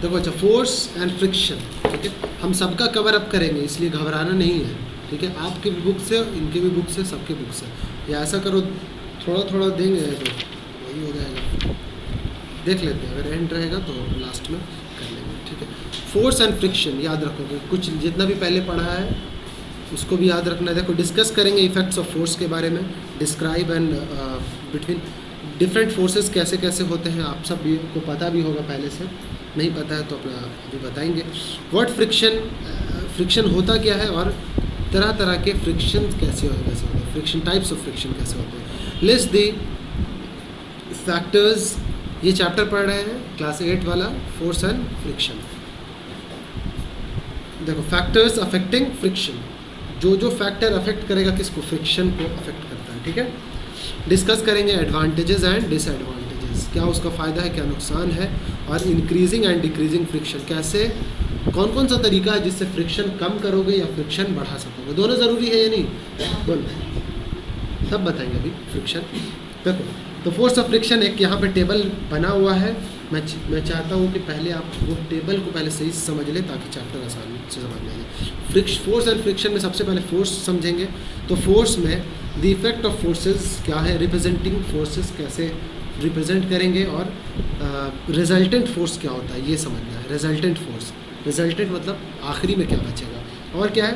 देखो अच्छा, force and friction, ठीक है, हम सबका कवर अप करेंगे, इसलिए घबराना नहीं है, ठीक है। आपकी भी बुक से, इनके भी बुक से, सबके बुक से, या ऐसा करो थोड़ा थोड़ा देंगे तो वही हो जाएगा, देख लेते हैं, अगर एंड रहेगा तो लास्ट में कर लेंगे, ठीक है। फोर्स एंड फ्रिक्शन याद रखोगे, कुछ जितना भी पहले पढ़ा है उसको भी याद रखना है। देखो डिस्कस करेंगे इफेक्ट्स ऑफ फोर्स के बारे में, describe and between different forces कैसे कैसे होते हैं, आप सब भी को पता भी होगा पहले से, नहीं पता है तो अपना अभी बताएंगे। व्हाट फ्रिक्शन, फ्रिक्शन होता क्या है, और तरह तरह के फ्रिक्शन कैसे होते हैं, फ्रिक्शन टाइप्स ऑफ फ्रिक्शन कैसे होते हैं। लिस्ट द फैक्टर्स, ये चैप्टर पढ़ रहे हैं क्लास 8 वाला, फोर्स एंड फ्रिक्शन। देखो फैक्टर्स अफेक्टिंग फ्रिक्शन, जो जो फैक्टर अफेक्ट करेगा किसको, फ्रिक्शन को अफेक्ट करता है, ठीक है। डिस्कस करेंगे एडवांटेजेस एंड डिसएडवांटेजेस, क्या उसका फ़ायदा है क्या नुकसान है, और इंक्रीजिंग एंड डिक्रीजिंग फ्रिक्शन, कैसे कौन कौन सा तरीका है जिससे फ्रिक्शन कम करोगे या फ्रिक्शन बढ़ा सकोगे, दोनों ज़रूरी है या नहीं, दोनों सब बताएंगे अभी। फ्रिक्शन देखो, तो फोर्स ऑफ फ्रिक्शन एक यहाँ पे टेबल बना हुआ है, मैं चाहता हूँ कि पहले आप वो टेबल को पहले सही से समझ लें ताकि चैप्टर आसानी से समझ में आए। फोर्स एंड फ्रिक्शन में सबसे पहले फोर्स समझेंगे, तो फोर्स में द इफेक्ट ऑफ फोर्सेस क्या है, रिप्रेजेंटिंग फोर्सेस कैसे रिप्रेजेंट करेंगे, और रिजल्टेंट फोर्स क्या होता है ये समझना है। रिजल्टेंट फोर्स, रिजल्टेंट मतलब आखिरी में क्या बचेगा। और क्या है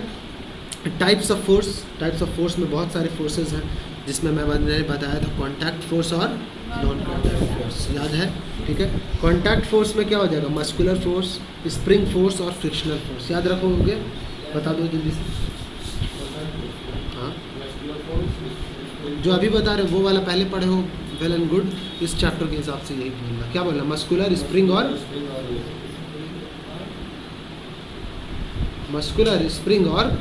types of force, types of force में बहुत सारे फोर्सेस हैं, जिसमें मैंने बताया था कॉन्टैक्ट फोर्स और नॉन कॉन्टैक्ट फोर्स, याद है, ठीक है। कॉन्टैक्ट फोर्स में क्या हो जाएगा, मस्कुलर फोर्स, स्प्रिंग फोर्स और फ्रिक्शनल फोर्स, याद रखोगे, बता दो जल्दी से। हाँ, जो अभी बता रहे हो वो वाला पहले पढ़े हो, वेल एंड गुड, इस चैप्टर के हिसाब से यही बोलना, क्या बोलना, मस्कुलर, स्प्रिंग और मस्कुलर, स्प्रिंग और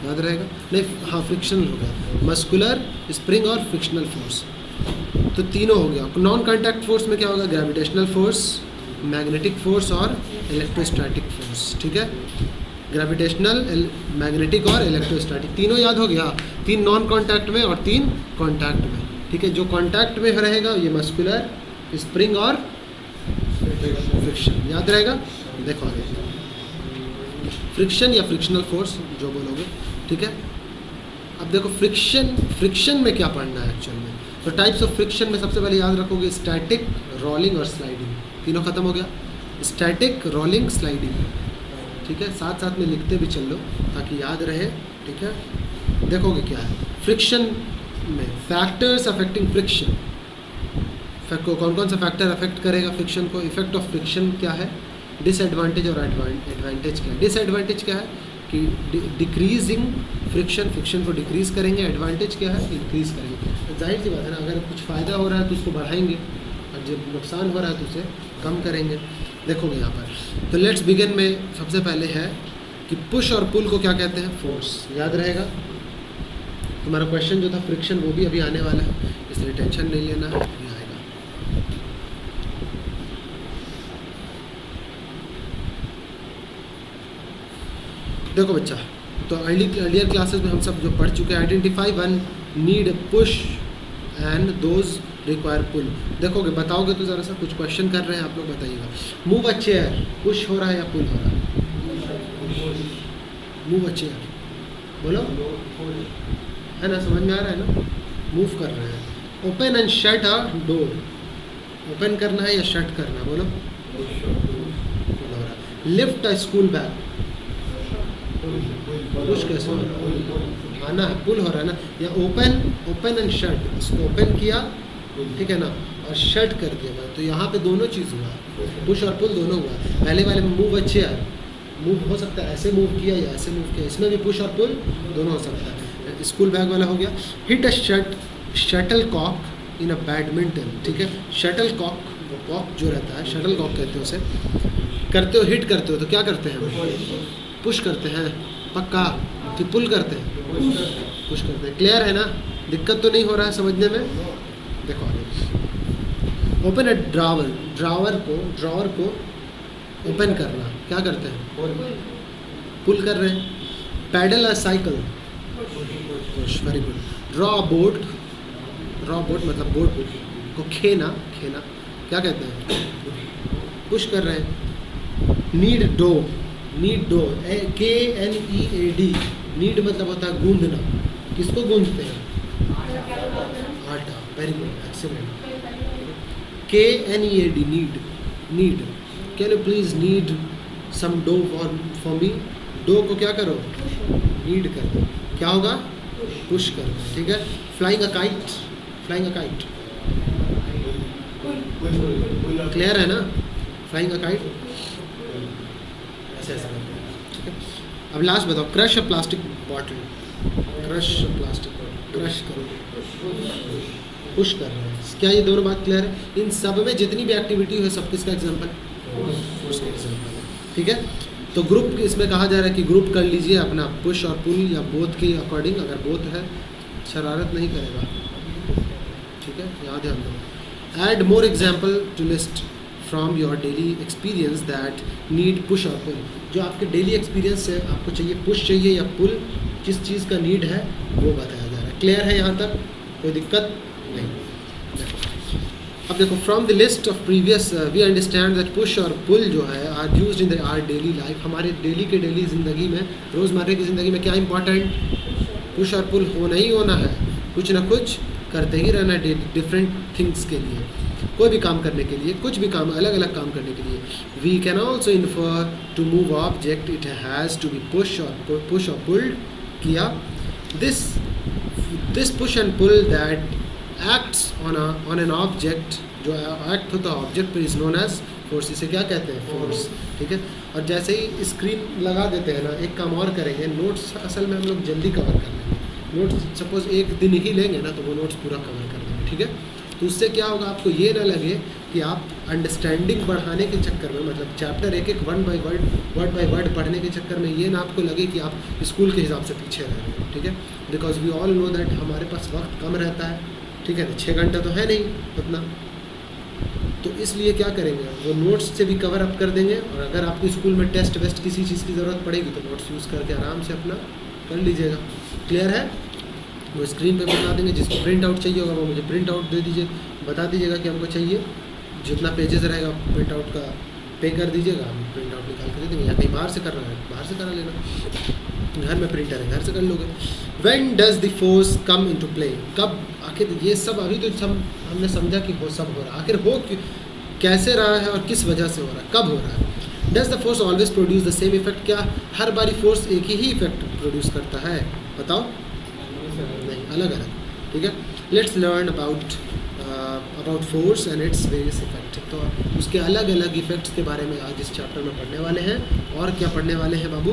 याद रहेगा, नहीं हाँ फ्रिक्शनल हो गया, मस्कुलर, स्प्रिंग और फ्रिक्शनल फोर्स, तो तीनों हो गया। नॉन कॉन्टैक्ट फोर्स में क्या होगा, ग्रेविटेशनल फोर्स, मैग्नेटिक फोर्स और इलेक्ट्रोस्टैटिक फोर्स, ठीक है। ग्रेविटेशनल, मैग्नेटिक और इलेक्ट्रोस्टैटिक, तीनों याद हो गया, 3 नॉन कॉन्टैक्ट में और 3 कॉन्टैक्ट में, ठीक है। जो कॉन्टैक्ट में रहेगा ये मस्कुलर, स्प्रिंग और फ्रिक्शन, याद रहेगा। देखो फ्रिक्शन या फ्रिक्शनल फोर्स जो बोलोगे, ठीक है। अब देखो फ्रिक्शन में क्या पढ़ना है एक्चुअल में, तो टाइप्स ऑफ फ्रिक्शन में सबसे पहले याद रखोगे स्टैटिक, रोलिंग और स्लाइडिंग, तीनों खत्म हो गया, स्टैटिक, रोलिंग, स्लाइडिंग, ठीक है। साथ साथ में लिखते भी चल लो ताकि याद रहे, ठीक है। देखोगे क्या है फ्रिक्शन में, फैक्टर्स अफेक्टिंग फ्रिक्शन, कौन कौन सा फैक्टर अफेक्ट करेगा फ्रिक्शन को। इफेक्ट ऑफ फ्रिक्शन क्या है, डिसएडवांटेज और एडवांटेज क्या है। डिसएडवांटेज क्या है कि डिक्रीजिंग फ्रिक्शन, फ्रिक्शन को डिक्रीज़ करेंगे, एडवांटेज क्या है, इंक्रीज़ करेंगे। जाहिर सी बात है ना, अगर कुछ फ़ायदा हो रहा है तो उसको बढ़ाएंगे, और जब नुकसान हो रहा है तो उसे कम करेंगे। देखोगे यहाँ पर, तो लेट्स बिगिन में सबसे पहले है कि पुश और पुल को क्या कहते हैं, फोर्स, याद रहेगा। तुम्हारा क्वेश्चन जो था फ्रिक्शन वो भी अभी आने वाला है, इसलिए टेंशन नहीं लेना है, ये आएगा। देखो बच्चा, तो अर्लियर क्लासेस में हम सब जो पढ़ चुके हैं, identify one need push and those require pull. देखोगे बताओगे तो ज़रा सा, कुछ क्वेश्चन कर रहे हैं आप लोग, बताइएगा। मूव अ चेयर, पुश हो रहा है या पुल हो रहा है, मूव अ चेयर, बोलो, है ना, समझ में आ रहा है ना, मूव कर रहे हैं। Open and shut a door, open करना है या शट करना, बोलो। लिफ्ट अ स्कूल बैग, पुश कैसे हो रहा है, आना है, पुल हो रहा है ना, या ओपन एंड शट, इसको ओपन किया, ठीक है ना, और शट कर दिया, तो यहाँ पे दोनों चीज़ हुआ, पुश और पुल दोनों हुआ। पहले वाले में मूव अच्छे है, मूव हो सकता है, ऐसे मूव किया या ऐसे मूव किया, इसमें भी पुश और पुल दोनों हो सकता है। स्कूल बैग वाला हो गया। Hit a shuttlecock in a badminton, ठीक है। शटल कॉक, वो कॉक जो रहता है, शटल कॉक कहते हो उसे, करते हो, हिट करते हो तो क्या करते हैं, पुश करते हैं, पक्का कि पुल करते हैं, पुश करते हैं। क्लियर है ना, दिक्कत तो नहीं हो रहा है समझने में। देखो ओपन अ ड्रावर, ड्रावर को ओपन करना, क्या करते हैं, पुल कर रहे हैं। Pedal a cycle, very good. Draw a boat, मतलब बोट को खेना, क्या कहते हैं, पुश कर रहे हैं। Knead dough, knead dough, KNEAD, knead मतलब होता है गूंदना। किसको गूंदते हैं? आटा। Very good, excellent. KNEAD, knead, knead. Can you please knead some dough for me? Dough को क्या करो? नीड कर दो। क्या होगा? पुश कर दो। ठीक है। Flying a kite, flying a kite, clear है ना? फ्लाइंग अ काइट ऐसे ऐसा करते हैं। ठीक है। अब लास्ट बताओ, क्रश अ प्लास्टिक बॉटल, क्रश अ प्लास्टिक बॉटल, क्रश करो, पुश कर रहे हैं। क्या ये दोनों बात क्लियर है? इन सब में जितनी भी एक्टिविटी है सब किसका एग्जाम्पल? फोर्स का एग्जाम्पल है। ठीक है। तो ग्रुप इसमें कहा जा रहा है कि ग्रुप कर लीजिए अपना पुश और पुल या बोथ के अकॉर्डिंग। अगर बोथ है शरारत नहीं करेगा। ठीक है, यहाँ ध्यान दो। Add more example to list from your daily experience that need push और पुल। जो आपके डेली एक्सपीरियंस है, आपको चाहिए पुश चाहिए या पुल, किस चीज़ का नीड है वो बताया जा रहा है। क्लियर है यहाँ तक? कोई दिक्कत नहीं। अब देखो, from the list of previous we understand that push और पुल जो है are used in our daily life. हमारे डेली के डेली ज़िंदगी में, रोज़मर्रा की ज़िंदगी में क्या इंपॉर्टेंट? पुश और पुल होना ही होना है। कुछ ना कुछ करते ही रहना है डिफरेंट थिंग्स के लिए, कोई भी काम करने के लिए, कुछ भी काम, अलग अलग काम करने के लिए। We can also infer to move object it has to be push और पुल्ड किया। This push and pull that acts on an object, जो एक्ट होता है ऑब्जेक्ट पर, इज नोन एज फोर्स। इसे क्या कहते हैं? फोर्स। ठीक है। और जैसे ही स्क्रीन लगा देते हैं ना, एक काम और करेंगे, नोट्स असल में हम लोग जल्दी कवर कर लेंगे। नोट्स सपोज एक दिन ही लेंगे ना, तो वो नोट्स पूरा कवर कर लेंगे। ठीक है। तो उससे क्या होगा, आपको ये ना लगे कि आप अंडरस्टैंडिंग बढ़ाने के चक्कर में, मतलब चैप्टर एक एक वर्ड बाय वर्ड पढ़ने के चक्कर में ये ना आपको लगे कि आप स्कूल के हिसाब से पीछे रह रहे हैं। ठीक है। Because we all know that हमारे पास वक्त कम रहता है। ठीक है। 6 घंटा तो है नहीं उतना, तो इसलिए क्या करेंगे, वो नोट्स से भी कवर अप कर देंगे। और अगर आपको स्कूल में टेस्ट वेस्ट किसी चीज़ की ज़रूरत पड़ेगी तो नोट्स यूज़ करके आराम से अपना कर लीजिएगा। क्लियर है? वो स्क्रीन पे बता देंगे। जिसको प्रिंट आउट चाहिए होगा वो मुझे प्रिंट आउट दे दीजिए, बता दीजिएगा कि हमको चाहिए। जितना पेजेस रहेगा प्रिंट आउट का पे कर दीजिएगा, हम प्रिंट आउट निकाल कर दे देंगे। या कहीं बाहर से करना है बाहर से करा लेना, घर में प्रिंटर है घर से कर लोगे। When does the force come into play? कब? आखिर ये सब अभी तो हमने समझा कि वो सब हो रहा है, आखिर हो कैसे रहा है और किस वजह से हो रहा है, कब हो रहा है? Does the force always produce the same effect? क्या हर बारी फोर्स एक ही इफेक्ट प्रोड्यूस करता है? बताओ। नहीं, अलग अलग। ठीक है। Let's learn about force and its various effect. तो उसके अलग अलग इफेक्ट्स के बारे में आज इस चैप्टर में पढ़ने वाले हैं। और क्या पढ़ने वाले हैं बाबू?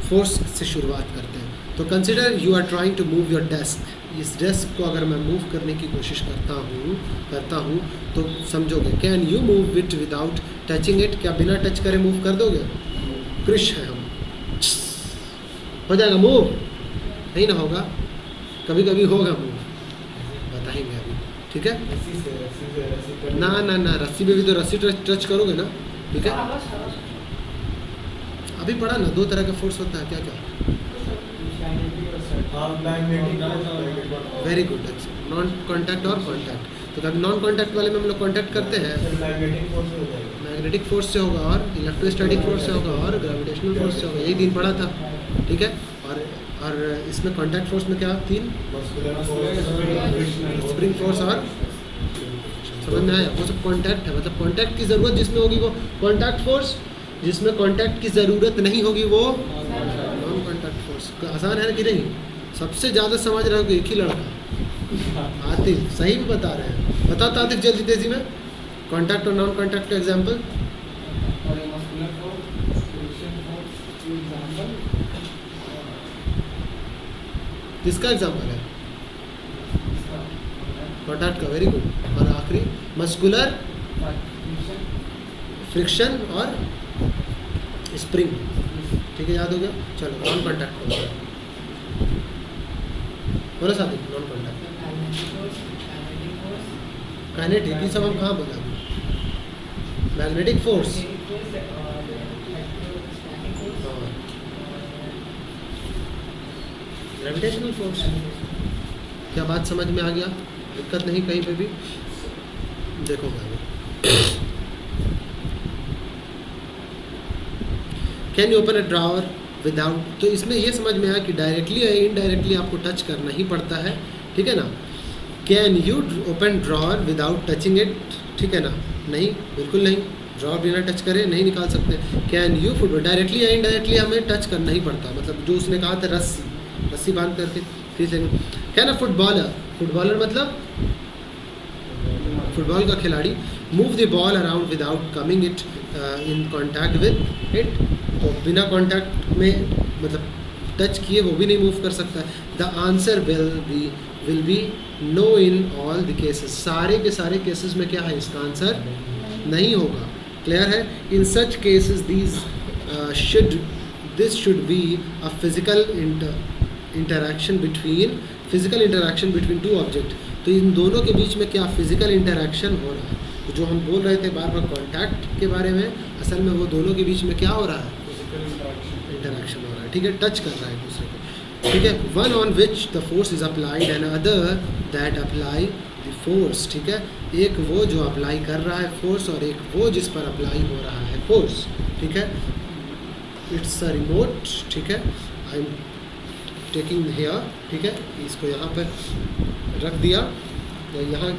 फोर्स से शुरुआत करते हैं। तो consider you are trying to move your desk. इस डेस्क को अगर मैं मूव करने की कोशिश करता हूँ तो समझोगे। Can you move it without touching it? क्या बिना टच करे मूव कर दोगे? कृश है हम, हो जाएगा मूव? नहीं ना होगा, कभी कभी होगा मूव, बताएंगे अभी। ठीक है। ना रस्सी में भी तो रस्सी टच करोगे ना। ठीक है। अभी पढ़ा ना, 2 तरह का फोर्स होता है। क्या क्या? Very good. नॉन कॉन्टैक्ट और कॉन्टैक्ट। तो कभी नॉन कॉन्टैक्ट वाले में हम लोग कॉन्टैक्ट करते हैं, मैग्नेटिक फोर्स से होगा, और इलेक्ट्रोस्टैटिक फोर्स से होगा, और ग्रेविटेशनल फोर्स से होगा। यही 3 पढ़ा था। ठीक है। और इसमें कॉन्टैक्ट फोर्स में क्या 3? स्प्रिंग फोर्स और, समझ में आया? वो सब कॉन्टैक्ट है, मतलब कॉन्टैक्ट की ज़रूरत जिसमें होगी वो कॉन्टैक्ट फोर्स, जिसमें कॉन्टैक्ट की ज़रूरत नहीं होगी वो नॉन कॉन्टैक्ट फोर्स। आसान है कि नहीं? सबसे ज़्यादा समझ रहे हो कि एक ही लड़का आतिफ, सही भी बता रहे हैं। बताओ आतिफ जल्दी तेजी में, कॉन्टैक्ट और नॉन कॉन्टैक्ट का एग्जाम्पल। किसका एग्जाम्पल है? कॉन्टैक्ट का। Very good. और आखिरी मस्कुलर फ्रिक्शन और स्प्रिंग। ठीक है, याद हो गया? चलो नॉन कॉन्टैक्ट बोलो साथी। नॉन कॉन्टैक्ट काइनेटिक, ये सब हम कहाँ बोला? Magnetic force, gravitational force. क्या बात समझ में आ गया? दिक्कत नहीं कहीं पे भी? देखो भाई, can you open a drawer without, तो इसमें ये समझ में आया कि डायरेक्टली या इनडायरेक्टली आपको टच करना ही पड़ता है, ठीक है ना। Can you open drawer without touching it, ठीक है ना, नहीं, बिल्कुल नहीं, ड्रॉवर बिना टच करे नहीं निकाल सकते। कैन यू फुटबॉल, डायरेक्टली या इनडायरेक्टली हमें टच करना ही पड़ता, मतलब जो उसने कहा था रस्सी बांध करके खींच लेंगे। कैन अ फुटबॉलर मतलब फुटबॉल का खिलाड़ी move the ball around without coming it in contact with it, तो बिना कॉन्टैक्ट में मतलब टच किए वो भी नहीं मूव कर सकता है। The answer will be no in all the cases, सारे के सारे केसेस में क्या है, इसका आंसर नहीं होगा। क्लियर है। In such cases this should be a physical interaction between two object, तो इन दोनों के बीच में क्या फिजिकल इंटरैक्शन हो रहा है। तो जो हम बोल रहे थे बार बार कॉन्टैक्ट के बारे में, असल में वो दोनों के बीच में क्या हो रहा है, इंटरैक्शन हो रहा है, ठीक है, टच कर रहा है एक दूसरे को, ठीक है। One on which the force is applied and other that apply the force, ठीक है, एक वो जो अप्लाई कर रहा है फोर्स और एक वो जिस पर अप्लाई हो रहा है फोर्स, ठीक है। इट्स अ रिमोट, ठीक है, आई एम टेकिंग हेयर, ठीक है, इसको यहाँ पर रख दिया, तो यहाँ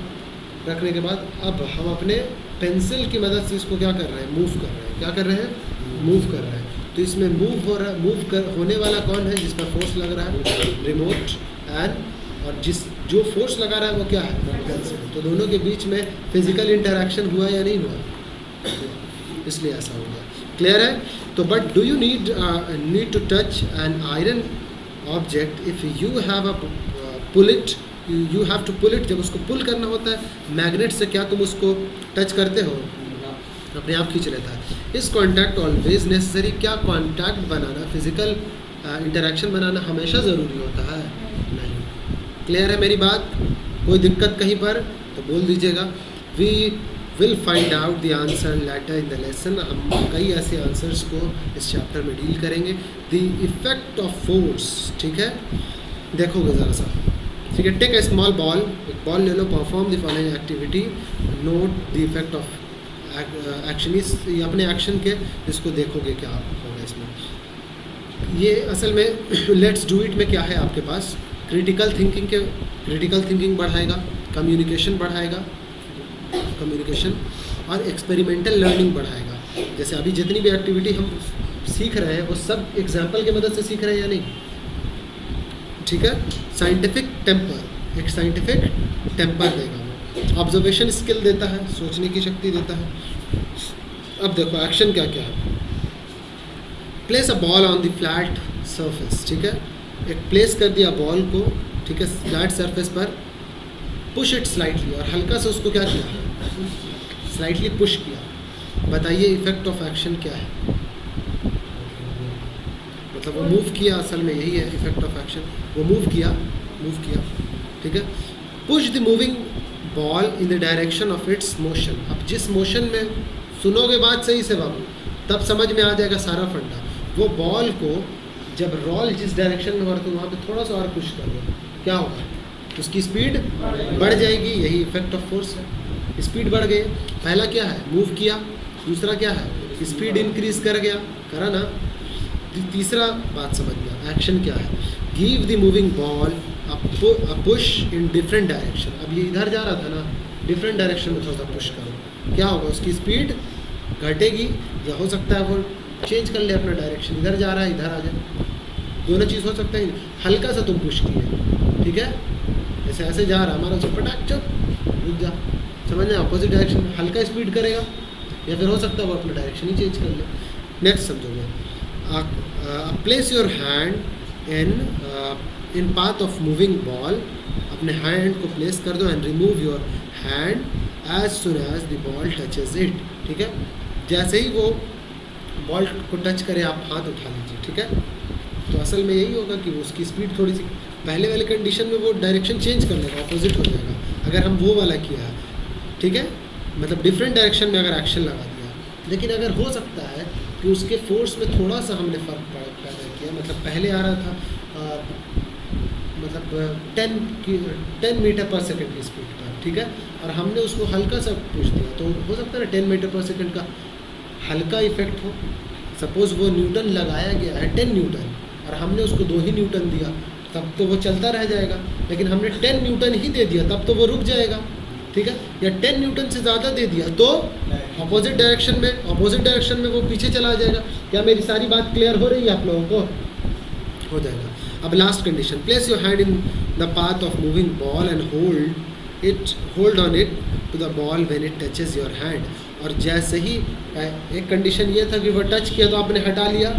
रखने के बाद अब हम अपने पेंसिल की मदद से इसको क्या कर रहे हैं, मूव कर रहे हैं, क्या कर रहे हैं, मूव कर रहे हैं। तो इसमें मूव हो रहा है, होने वाला कौन है, जिस पर फोर्स लग रहा है, रिमोट, एंड और जो फोर्स लगा रहा है वो क्या है, पेंसिल। तो दोनों के बीच में फिजिकल इंटरैक्शन हुआ या नहीं हुआ, इसलिए ऐसा हो गया। क्लियर है। तो but do you need to touch an iron object if you have a pull it, you have to pull it, जब उसको पुल करना होता है मैग्नेट से, क्या तुम उसको टच करते हो, अपने आप खींच लेता है। इस कॉन्टैक्ट ऑलवेज नेसेसरी, क्या कॉन्टैक्ट बनाना, फिजिकल इंटरैक्शन बनाना हमेशा ज़रूरी होता है, नहीं। क्लियर है मेरी बात, कोई दिक्कत कहीं पर तो बोल दीजिएगा। We will find out the answer later in the lesson, हम कई ऐसे आंसर्स को इस चैप्टर में डील करेंगे। द इफेक्ट ऑफ फोर्स, ठीक है, देखोगे ज़रा सा, ठीक है। टेक ए स्मॉल बॉल, एक बॉल ले लो, perform the following activity, note the effect of action, इस अपने एक्शन के इसको देखोगे क्या होगा इसमें। ये असल में लेट्स डू इट में क्या है आपके पास, क्रिटिकल थिंकिंग बढ़ाएगा, कम्युनिकेशन बढ़ाएगा, कम्युनिकेशन और एक्सपेरिमेंटल लर्निंग बढ़ाएगा। जैसे अभी जितनी भी एक्टिविटी हम सीख रहे हैं वो सब एग्जाम्पल की मदद से सीख रहे हैं या नहीं, ठीक है। साइंटिफिक टेम्पर, एक साइंटिफिक टेम्पर देगा वो, ऑब्जर्वेशन स्किल देता है, सोचने की शक्ति देता है। अब देखो एक्शन क्या क्या है। Place a ball on the flat surface, ठीक है, एक प्लेस कर दिया बॉल को, ठीक है, फ्लैट सरफेस पर, पुश इट स्लाइटली, और हल्का से उसको क्या किया, स्लाइटली पुश किया। बताइए इफेक्ट ऑफ एक्शन क्या है, मतलब वो मूव किया, असल में यही है इफेक्ट ऑफ एक्शन, वो मूव किया, ठीक है। Push the moving ball in the direction of its motion, अब जिस मोशन में, सुनोगे बात सही से बाबू, तब समझ में आ जाएगा सारा फंडा। वो बॉल को जब रोल जिस डायरेक्शन में हो रहा है, तो वहाँ पे थोड़ा सा और पुश कर दो, क्या होगा, उसकी स्पीड बढ़ जाएगी, यही इफेक्ट ऑफ फोर्स है। स्पीड बढ़ गई, पहला क्या है, मूव किया, दूसरा क्या है, स्पीड इंक्रीज कर गया, करा ना। तीसरा बात समझ गया, एक्शन क्या है, give the moving ball a push in different direction. अब ये इधर जा रहा था ना, डिफरेंट डायरेक्शन में थोड़ा सा पुश करो, क्या होगा, उसकी स्पीड घटेगी, या हो सकता है वो चेंज कर ले अपना डायरेक्शन, इधर जा रहा है इधर आ जाए, दोनों चीज़ हो सकता है। हल्का सा तुम पुश किए, ठीक है, जैसे ऐसे जा रहा हमारा, उसको पटाक चुप रुक जा, समझ में, अपोजिट डायरेक्शन में हल्का स्पीड करेगा, या फिर हो सकता है वो अपना डायरेक्शन ही चेंज कर ले। नेक्स्ट समझोगे, place your hand in path of moving ball, अपने हैंड को प्लेस कर दो, and remove your hand as soon as the ball touches it, ठीक है। जैसे ही वो बॉल को टच करे आप हाथ उठा लीजिए, ठीक है। तो असल में यही होगा कि उसकी स्पीड थोड़ी सी, पहले वाले कंडीशन में वो डायरेक्शन चेंज कर लेगा, अपोजिट हो जाएगा। अगर हम वो वाला किया है, ठीक है, मतलब डिफरेंट डायरेक्शन में अगर एक्शन लगा दिया, लेकिन अगर हो सकता है कि उसके फोर्स में थोड़ा सा हमने फ़र्क पैदा किया, मतलब पहले आ रहा था मतलब 10 मीटर पर सेकेंड की स्पीड पर, ठीक है, और हमने उसको हल्का सा पुश दिया, तो हो सकता है ना 10 मीटर पर सेकेंड का हल्का इफेक्ट हो, सपोज वो न्यूटन लगाया गया है 10 न्यूटन और हमने उसको 2 ही न्यूटन दिया, तब तो वो चलता रह जाएगा। लेकिन हमने 10 न्यूटन ही दे दिया, तब तो वो रुक जाएगा, ठीक है। या 10 न्यूटन से ज़्यादा दे दिया तो अपोजिट डायरेक्शन में वो पीछे चला जाएगा। क्या मेरी सारी बात क्लियर हो रही है आप लोगों को? हो जाएगा। अब last condition, place your hand in the path of moving ball and hold on it to the ball when it touches your hand. और जैसे ही एक कंडीशन ये था कि वो टच किया तो आपने हटा लिया,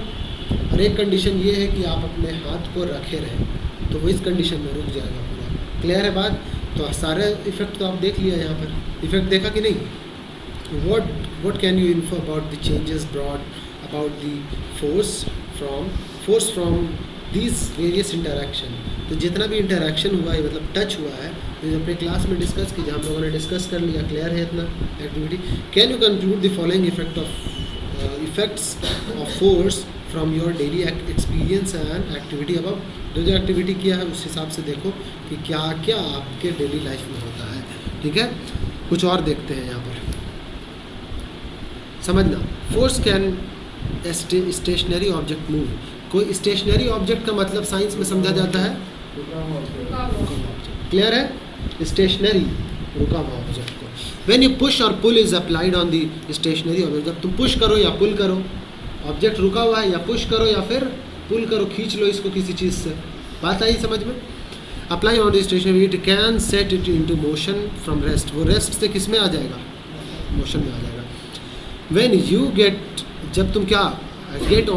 और एक कंडीशन ये है कि आप अपने हाथ को रखे रहें, तो वो इस कंडीशन में रुक जाएगा पूरा। क्लियर है बात? तो सारे इफेक्ट तो आप देख लिया, यहाँ पर इफेक्ट देखा कि नहीं? what can you info about the changes brought about the force from these various interaction? तो जितना भी इंटरेक्शन हुआ है, मतलब टच हुआ है, तो अपने क्लास में डिस्कस कीजिए, हम लोगों ने डिस्कस कर लिया। क्लियर है इतना activity? Can you conclude the following effects of force from your daily experience and activity? अब जो एक्टिविटी किया है उस हिसाब से देखो कि क्या क्या आपके डेली लाइफ में होता है, ठीक है। कुछ और देखते हैं यहाँ पर, समझना। Force can stationary object move. कोई स्टेशनरी ऑब्जेक्ट का मतलब साइंस में समझा जाता है क्लियर है? स्टेशनरी रुका हुआ ऑब्जेक्ट को। व्हेन यू पुश और pull is applied on the stationary object, जब तुम पुश करो या पुल करो, ऑब्जेक्ट रुका हुआ है, या पुश करो या फिर पुल करो, खींच लो इसको किसी चीज़ से, बात आई समझ में? Apply on the stationary, it can set it into motion from rest. वो रेस्ट से किस में आ जाएगा? मोशन में आ जाएगा। व्हेन यू गेट, जब तुम क्या get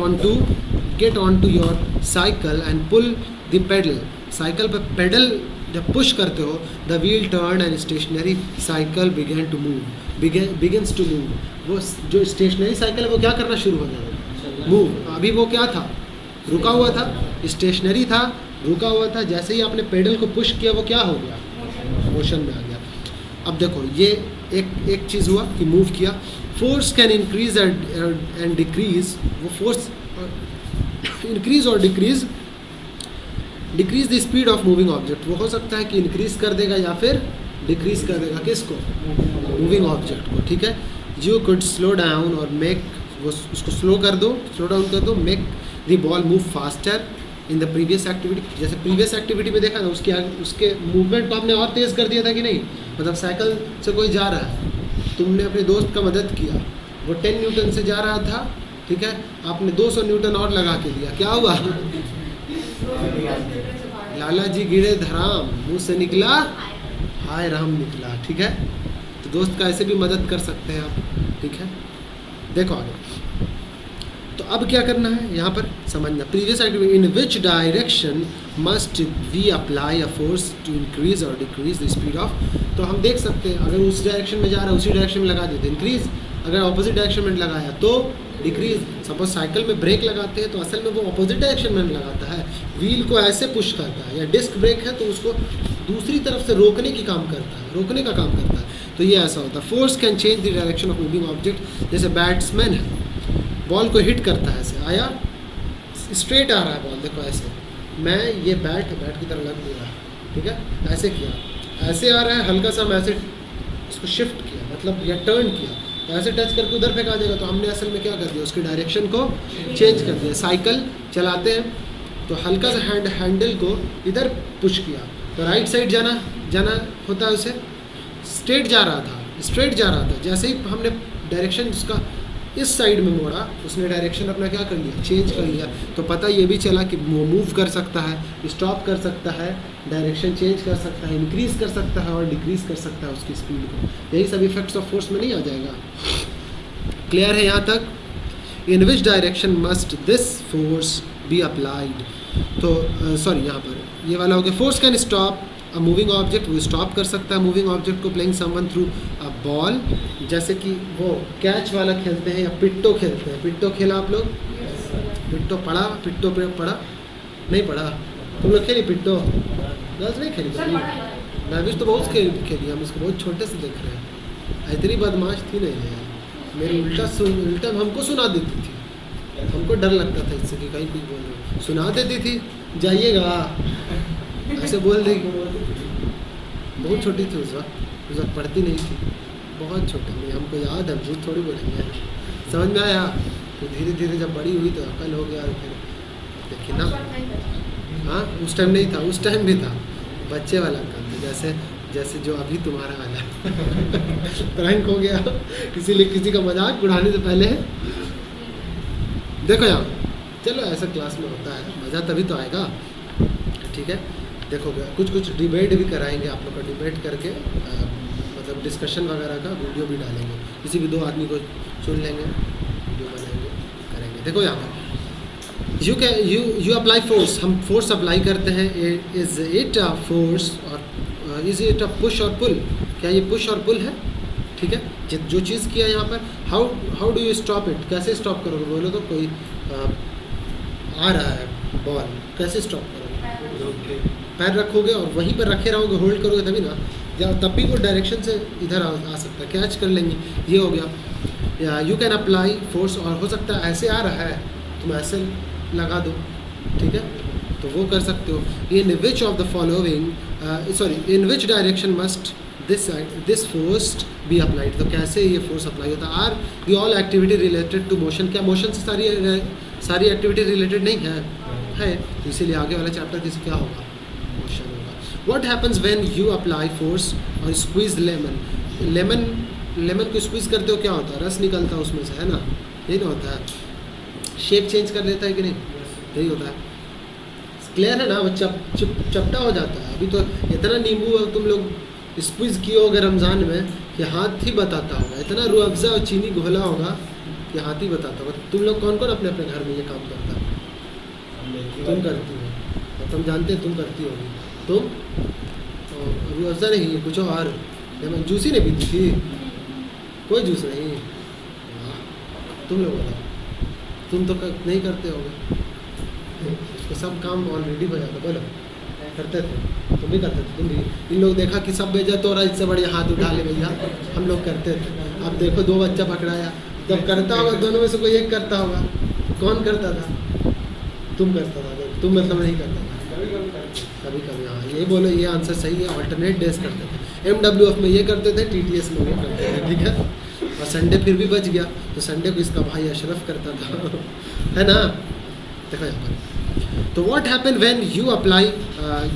on to your cycle and pull the pedal, cycle पे पेडल जब पुश करते हो, the wheel turn and stationary cycle begins to move. वो जो स्टेशनरी साइकिल है वो क्या करना शुरू हो जाएगा? मूव। अभी वो क्या था? रुका हुआ था, स्टेशनरी था, रुका हुआ था। जैसे ही आपने पेडल को पुश किया वो क्या हो गया? मोशन में आ गया। अब देखो ये एक चीज़ हुआ कि मूव किया। Force can increase and decrease. वो फोर्स इंक्रीज और decrease the speed of moving object. वो हो सकता है कि इंक्रीज कर देगा या फिर डिक्रीज कर देगा। किसको? मूविंग ऑब्जेक्ट को, ठीक है। यू कुड स्लो डाउन और मेक, वो उसको स्लो डाउन कर दो, make the ball move faster in the previous activity. जैसे प्रीवियस एक्टिविटी में देखा ना, उसके मूवमेंट को आपने और तेज़ कर दिया था कि नहीं? मतलब साइकिल से कोई जा रहा है, तुमने अपने दोस्त का मदद किया, वो 10 न्यूटन से जा रहा था, ठीक है, आपने 200 न्यूटन और लगा के दिया, क्या हुआ? लाला जी गिरे धराम, मुँह से निकला हाय राम निकला, ठीक है। तो दोस्त का ऐसे भी मदद कर सकते हैं आप, ठीक है। देखो आगे, तो अब क्या करना है यहाँ पर समझना। Previous activity, in which direction must we apply a force to increase और डिक्रीज द स्पीड ऑफ। तो हम देख सकते हैं, अगर उस डायरेक्शन में जा रहा है उसी डायरेक्शन में लगा देते इंक्रीज, अगर ऑपोजिट डायरेक्शन में लगाया तो डिक्रीज। सपोज साइकिल में ब्रेक लगाते हैं तो असल में वो ऑपोजिट डायरेक्शन में लगाता है, व्हील को ऐसे पुश करता है, या डिस्क ब्रेक है तो उसको दूसरी तरफ से रोकने का काम करता है, तो ये ऐसा होता है। Force can change the direction of moving object. जैसे बैट्समैन है, बॉल को हिट करता है, ऐसे आया, स्ट्रेट आ रहा है बॉल, देखो ऐसे, मैं ये बैट की तरह लग नहीं रहा, ठीक है, ऐसे किया, ऐसे आ रहा है, हल्का सा मैं ऐसे इसको शिफ्ट किया, मतलब या टर्न किया, तो ऐसे टच करके उधर फेंका जाएगा। तो हमने असल में क्या कर दिया, उसकी डायरेक्शन को चेंज कर दिया। साइकिल चलाते हैं तो हल्का सा हैंडल को इधर पुश किया तो राइट साइड जाना होता है, उसे स्ट्रेट जा रहा था, जैसे ही हमने डायरेक्शन उसका इस साइड में मोड़ा, उसने डायरेक्शन अपना क्या कर लिया, चेंज कर लिया। तो पता ये भी चला कि वो मूव कर सकता है, स्टॉप कर सकता है, डायरेक्शन चेंज कर सकता है, इंक्रीज कर सकता है और डिक्रीज कर सकता है उसकी स्पीड को। यही सब इफेक्ट्स ऑफ फोर्स में नहीं आ जाएगा? क्लियर है यहाँ तक? In which direction must this force be applied. तो सॉरी, यहाँ पर ये वाला हो गया। Force can stop a moving object, वो स्टॉप कर सकता है मूविंग ऑब्जेक्ट को, playing someone through a ball. जैसे कि वो कैच वाला खेलते हैं या पिट्टो खेलते हैं। पिट्टो खेला आप लोग? पिट्टो पढ़ा नहीं पढ़ा? तुम लोग खेली पिट्टो? गर्ल्स नहीं खेली? मैं भी तो बहुत खेली, हम इसको बहुत छोटे से देख रहे हैं। इतनी बदमाश थी नहीं है, मेरी उल्टा हमको सुना देती थी, हमको डर लगता था इससे कि कहीं कुछ बोल, सुना देती थी, जाइएगा ऐसे बोल देगी। बहुत छोटी थी उस वक्त पढ़ती नहीं थी, बहुत छोटी थी, हमको याद है, झूठ थोड़ी बोलेंगे। समझ में आया? तो धीरे धीरे जब बड़ी हुई तो अकल हो गया, फिर देखिए ना। हाँ, उस टाइम नहीं था, उस टाइम भी था, बच्चे वाला अकल था, जैसे जैसे जो अभी तुम्हारा वाला प्रैंक हो गया, इसीलिए किसी का मजाक उड़ाने से पहले देखो यहाँ। चलो ऐसा क्लास में होता है, मज़ा तभी तो आएगा, ठीक है। देखो कुछ कुछ डिबेट भी कराएंगे आप लोग का, डिबेट करके मतलब डिस्कशन वगैरह का वीडियो भी डालेंगे, किसी भी 2 आदमी को चुन लेंगे, वीडियो बनाएंगे, करेंगे। देखो यहाँ पर यू अप्लाई फोर्स, हम फोर्स अप्लाई करते हैं। इज़ इट अ फोर्स और इज़ इट अ पुश और पुल, क्या ये पुश और पुल है, ठीक है। जो चीज़ किया यहाँ पर, how do you stop it, कैसे स्टॉप करोगे, बोलो तो। कोई आ रहा है बॉल, कैसे स्टॉप करोगे, पैर रखोगे और वहीं पर रखे रहोगे, होल्ड करोगे तभी ना, या तब भी वो डायरेक्शन से इधर आ सकता है, कैच कर लेंगे, ये हो गया। यू कैन अप्लाई फोर्स, और हो सकता है ऐसे आ रहा है तुम ऐसे लगा दो, ठीक है, तो वो कर सकते हो। In which of the following, in which direction must this force be applied, तो कैसे ये फोर्स अप्लाई होता है। Are they all activity related to motion, क्या मोशन से सारी एक्टिविटी रिलेटेड नहीं है, तो इसीलिए आगे वाला चैप्टर किस क्या होगा, मोशन होगा। What happens when you apply force और स्क्वीज लेमन को स्क्वीज करते हो, क्या होता है, रस निकलता है उसमें से, है ना, यही ना होता है, शेप चेंज कर लेता है कि नहीं, यही होता है। क्लियर है ना, वो चपटा हो जाता है। अभी तो इतना नींबू तुम लोग स्क्वीज किए होगे रमज़ान में कि हाथ ही बताता होगा, इतना रूह अफ़ज़ा और चीनी घोला होगा कि हाथ ही बताता होगा। तुम लोग कौन कौन अपने अपने घर में ये काम करता है, तुम करती हो, तुम जानते हैं, तुम करती होगी, तुम रूह अफ़ज़ा नहीं, कुछ और, जूस ही नहीं पीती थी, कोई जूस नहीं, तुम लोग बताओ, तुम तो नहीं करते होगे, उसको सब काम ऑलरेडी हो जाता, बोलो करते थे, तुम भी करते थे, तुम भी। इन लोग देखा कि सब बेइज्जत हो रहा है, इससे बढ़िया हाथ उठा ले भैया, हम लोग करते थे। अब देखो 2 बच्चा पकड़ाया, जब करता होगा दोनों में से कोई एक करता होगा, कौन करता था, तुम करता था, तुम मतलब नहीं करता था, कभी कभी। हाँ, ये बोलो, ये आंसर सही है, ऑल्टरनेट डेज करते थे, MWF में ये करते थे, TTS में वो करते थे, ठीक है। और संडे फिर भी बच गया, तो संडे को इसका भाई अशरफ करता था है ना। देखो यहाँ पर, तो what happen when you apply,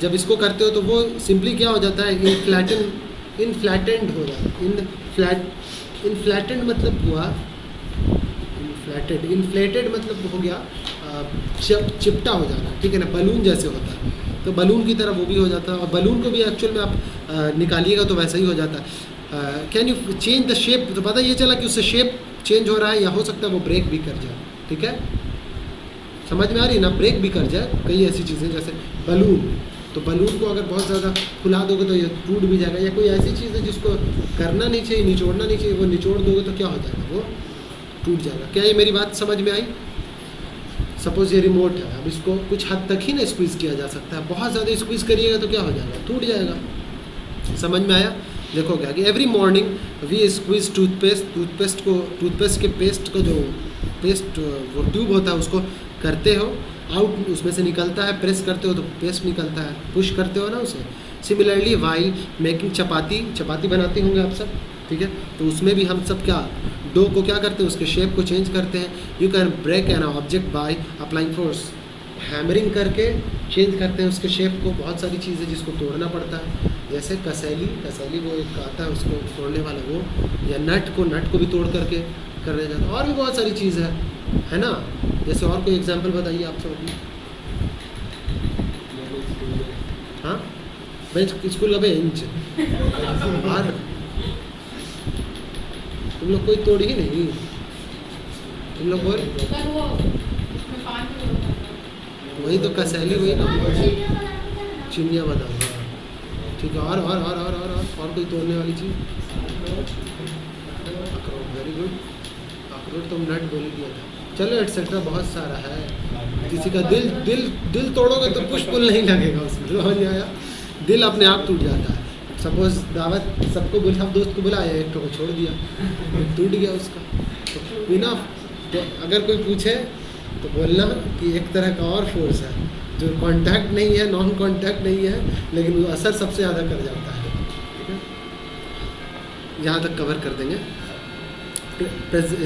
जब इसको करते हो तो वो सिंपली क्या हो जाता है, इनफ्लैटेंड हो जाता है। इनफ्लैटेंड मतलब हुआ, इन्फ्लेटेड मतलब हो गया चिपटा हो जाना, ठीक है ना, बलून जैसे होता है, तो बलून की तरह वो भी हो जाता है। और बलून को भी एक्चुअल में आप निकालिएगा तो वैसा ही हो जाता है। Can you change the shape, तो पता ये चला कि उससे शेप चेंज हो रहा है, या हो सकता है वो ब्रेक भी कर जाए, ठीक है, समझ में आ रही है ना, ब्रेक भी कर जाए। कई ऐसी चीज़ें जैसे बलून, तो बलून को अगर बहुत ज़्यादा फुला दोगे तो ये टूट भी जाएगा, या कोई ऐसी चीज़ है जिसको करना नहीं चाहिए, निचोड़ना नहीं चाहिए, वो निचोड़ दोगे तो क्या हो जाएगा, वो टूट जाएगा। क्या ये मेरी बात समझ में आई। सपोज ये रिमोट है, अब इसको कुछ हद तक ही ना स्क्वीज़ किया जा सकता है, बहुत ज़्यादा स्क्वीज़ करिएगा तो क्या हो जाएगा, टूट जाएगा। समझ में आया। देखो क्या कि every morning we squeeze toothpaste के पेस्ट का जो पेस्ट वो ट्यूब होता है उसको करते हो आउट, उसमें से निकलता है, प्रेस करते हो तो पेस्ट निकलता है, पुश करते हो ना उसे। सिमिलरली वाइल मेकिंग, चपाती बनाते होंगे आप सब, ठीक है, तो उसमें भी हम सब क्या डो को क्या करते हैं, उसके शेप को चेंज करते हैं। You can break an object by applying force, hammering करके चेंज करते हैं उसके शेप को। बहुत सारी चीज़ें जिसको तोड़ना पड़ता है, जैसे कसैली वो एक आता है उसको तोड़ने वाला वो, या नट को भी तोड़ करके करने जाता है। और भी बहुत सारी चीज़ है ना। जैसे और कोई एग्जांपल बताइए आप सब अभी। हाँ, बेंच, स्कूल का बेंच, और तुम लोग कोई तोड़ ही नहीं, तुम लोग बोल, वही तो कसैली, वही ना चिनिया बदाम, ठीक है। और कोई तोड़ने वाली चीज़, अखरोट, वेरी गुड, अखरोट तो नट बोल दिया था। चलो एटसेट्रा बहुत सारा है। किसी का दिल तोड़ोगे तो पुश पुल नहीं लगेगा उसमें, समझ में आया, दिल अपने आप टूट जाता है। सपोज दावत सबको बुला, दोस्त को बुलाया, एक को छोड़ दिया, टूट गया उसका, तो बिना, तो अगर कोई पूछे तो बोलना कि एक तरह का और फोर्स है जो कांटेक्ट नहीं है, नॉन कांटेक्ट नहीं है, लेकिन वो असर सबसे ज़्यादा कर जाता है, ठीक है। यहाँ तक कवर कर देंगे।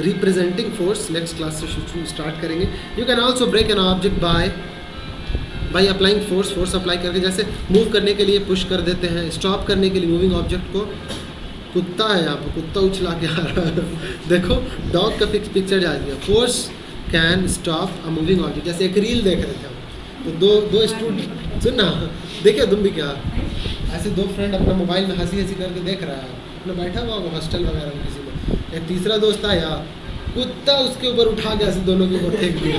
रिप्रेजेंटिंग फोर्स नेक्स्ट क्लास से स्टार्ट करेंगे. You can also break an object by applying force apply करके, जैसे मूव करने के लिए पुश कर देते हैं, स्टॉप करने के लिए मूविंग ऑब्जेक्ट को. कुत्ता है यहाँ पर, कुत्ता उछला के आ रहा है. देखो डॉग का पिक्चर आ गया. Force can stop a moving object. जैसे एक रील देख रहे थे हम, तो दो स्टूडेंट, सुनना देखिए तुम भी क्या, ऐसे दो फ्रेंड अपना मोबाइल में हंसी करके देख रहा है, अपना बैठा हुआ हॉस्टल वगैरह में किसी में. एक तीसरा दोस्त आया, कुत्ता उसके ऊपर उठा के ऐसे दोनों के ऊपर फेंक दिया.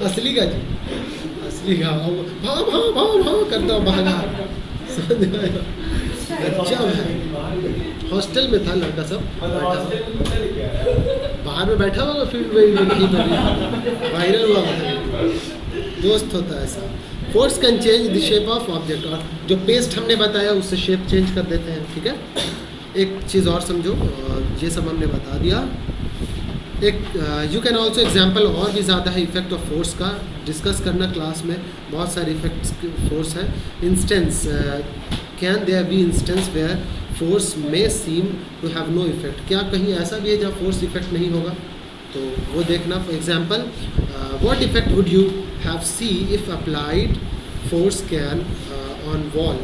असली का जी, असली का. भाव करता हूँ भागा. समझ आया? अच्छा है. हॉस्टल में था लड़का सब, बाहर में बैठा हुआ फील्ड में, वायरल हुआ दोस्त होता है ऐसा. Force can change the shape of object. और जो पेस्ट हमने बताया उससे शेप चेंज कर देते हैं. ठीक है, एक चीज़ और समझो, ये सब हमने बता दिया. एक यू कैन ऑल्सो एग्जाम्पल और भी ज़्यादा है इफेक्ट ऑफ फोर्स का डिस्कस करना क्लास में. बहुत सारे इफेक्ट्स फोर्स हैं. Instance, can there be instance where force may seem to have no effect. क्या कहीं ऐसा भी है जहाँ फोर्स इफेक्ट नहीं होगा? तो वो देखना. For example, what effect would you have C if applied force can on wall.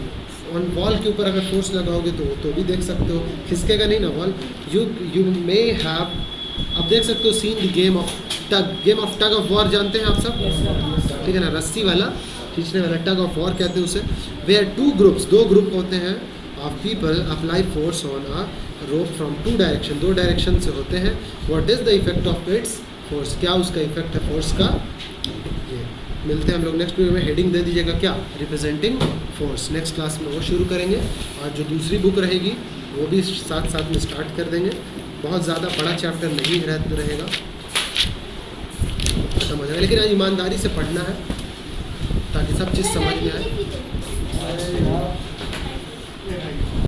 On wall के ऊपर अगर फोर्स लगाओगे तो भी देख सकते हो, खिसकेगा नहीं ना वॉल. यू मे हैव, अब देख सकते हो, seen the game of tug of war. जानते हैं आप सब? ठीक है ना, रस्सी वाला खींचने वाला, टग ऑफ वॉर कहते हैं उसे. वेयर टू ग्रुप्स, दो ग्रुप होते हैं, of people apply force on a rope from two direction, दो डायरेक्शन से होते हैं. What is the effect of its force. क्या उसका इफेक्ट है फोर्स का? ये मिलते हैं हम लोग नेक्स्ट वीडियो में. हेडिंग दे दीजिएगा क्या, रिप्रेजेंटिंग फोर्स. नेक्स्ट क्लास में वो शुरू करेंगे, और जो दूसरी बुक रहेगी वो भी साथ में स्टार्ट कर देंगे. बहुत ज़्यादा बड़ा चैप्टर नहीं रहेगा, खत्म हो जाएगा, लेकिन आज ईमानदारी से पढ़ना है ताकि सब चीज़ समझ में आए.